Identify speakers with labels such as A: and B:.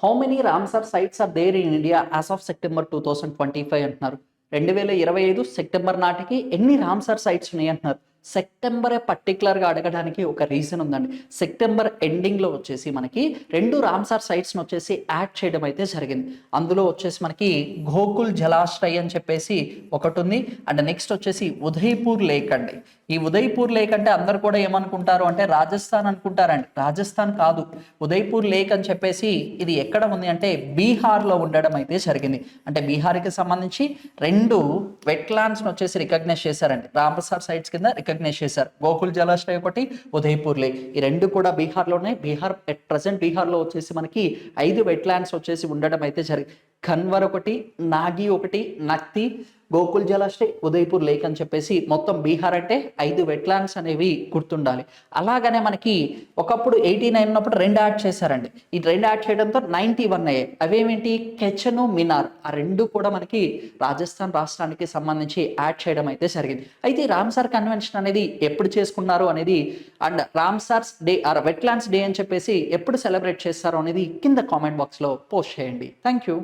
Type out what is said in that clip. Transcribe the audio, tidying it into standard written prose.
A: How many Ramsar sites are there in India as of September 2025 అంటున్నారు. 2025 September నాటికి ఎన్ని Ramsar sites ఉన్నాయి అంటున్నారు. సెప్టెంబరే పర్టికులర్గా అడగడానికి ఒక రీజన్ ఉందండి. సెప్టెంబర్ ఎండింగ్లో వచ్చేసి మనకి 2 రామ్సార్ సైట్స్ని వచ్చేసి యాడ్ చేయడం అయితే జరిగింది. అందులో వచ్చేసి మనకి గోకుల్ జలాశ్రయ్ అని చెప్పేసి ఒకటి ఉంది. అండ్ నెక్స్ట్ వచ్చేసి ఉదయ్పూర్ లేక్ అండి. ఈ ఉదయ్పూర్ లేక్ అంటే అందరు కూడా ఏమనుకుంటారు అంటే రాజస్థాన్ అనుకుంటారండి. రాజస్థాన్ కాదు, ఉదయ్పూర్ లేక్ అని చెప్పేసి ఇది ఎక్కడ ఉంది అంటే బీహార్లో ఉండడం అయితే జరిగింది. అంటే బీహార్కి సంబంధించి 2 వెట్లాండ్స్ని వచ్చేసి రికగ్నైజ్ చేశారండి. రామ్సార్ సైట్స్ కింద రికగ్నైజ్ చేశారు. గోకుల్ జలాశ్రయ్ ఒకటి, ఉదయ్పూర్ లేక్, ఈ 2 కూడా బీహార్లో ఉన్నాయి. బీహార్ ఎట్ ప్రజెంట్ బీహార్లో వచ్చేసి మనకి 5 వెట్లాండ్స్ వచ్చేసి ఉండడం అయితే జరిగింది. ఖన్వర్ ఒకటి, నాగి ఒకటి, నక్తి, గోకుల్ జలాశ్రయ్, ఉదయ్పూర్ లేక్ అని చెప్పేసి మొత్తం బీహార్ అంటే 5 వెట్లాండ్స్ అనేవి గుర్తుండాలి. అలాగనే మనకి ఒకప్పుడు 89 ఉన్నప్పుడు 2 యాడ్ చేశారండి. ఈ 2 యాడ్ చేయడంతో 91 అయ్యాయి. అవేమేంటి, కెచను, మినార్, ఆ 2 కూడా మనకి రాజస్థాన్ రాష్ట్రానికి సంబంధించి యాడ్ చేయడం అయితే జరిగింది. అయితే రామ్సార్ కన్వెన్షన్ అనేది ఎప్పుడు చేసుకున్నారు అనేది and Ramsar's day or wetlands day అని చెప్పేసి ఎప్పుడు సెలబ్రేట్ చేస్తారు అనేది కింద కామెంట్ బాక్స్లో పోస్ట్ చేయండి. Thank you.